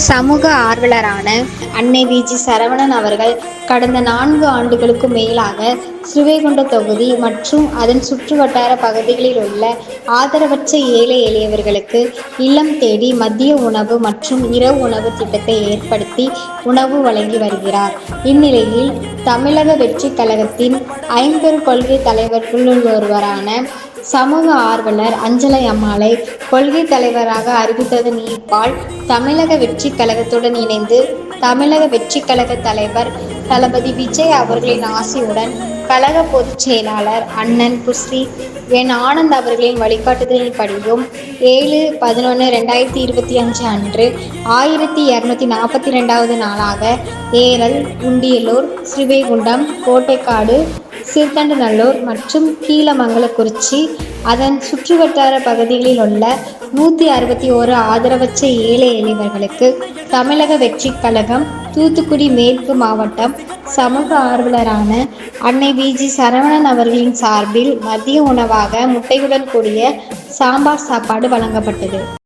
சமூக ஆர்வலரான அன்னை வி.ஜி. சரவணன் அவர்கள் கடந்த 4 ஆண்டுகளுக்கும் மேலாக ஸ்ரீவைகுண்டம் தொகுதி மற்றும் அதன் சுற்றுவட்டார பகுதிகளில் உள்ள ஆதரவற்ற ஏழை எளியவர்களுக்கு இல்லம் தேடி மதிய உணவு மற்றும் இரவு உணவு திட்டத்தை ஏற்படுத்தி உணவு வழங்கி வருகிறார். இந்நிலையில் தமிழக வெற்றிக் கழகத்தின் ஐம்பெரும் கொள்கை தலைவர்களுள் ஒருவரான சமூக ஆர்வலர் அஞ்சலை அம்மாளை கொள்கை தலைவராக அறிவித்ததன் ஈர்ப்பால் தமிழக வெற்றிக் கழகத்துடன் இணைந்து தமிழக வெற்றிக் கழக தலைவர் தளபதி விஜய் அவர்களின் ஆசியுடன் கழக பொதுச் செயலாளர் அண்ணன் குஸ்ரி என். ஆனந்த் அவர்களின் வழிகாட்டுதலின்படியும் 7/11/2025 அன்று 1242வது நாளாக ஏரல், உண்டியலூர், ஸ்ரீவைகுண்டம், கோட்டைக்காடு, சிறுத்தண்டநல்லூர் மற்றும் கீழமங்கலக்குறிச்சி அதன் சுற்றுவட்டார பகுதிகளில் உள்ள 161 ஆதரவற்ற ஏழை எளியவர்களுக்கு தமிழக வெற்றிக் கழகம் தூத்துக்குடி மேற்கு மாவட்டம் சமூக ஆர்வலரான அன்னை வி.ஜி. சரவணன் அவர்களின் சார்பில் மதிய உணவாக முட்டையுடன் கூடிய சாம்பார் சாப்பாடு வழங்கப்பட்டது.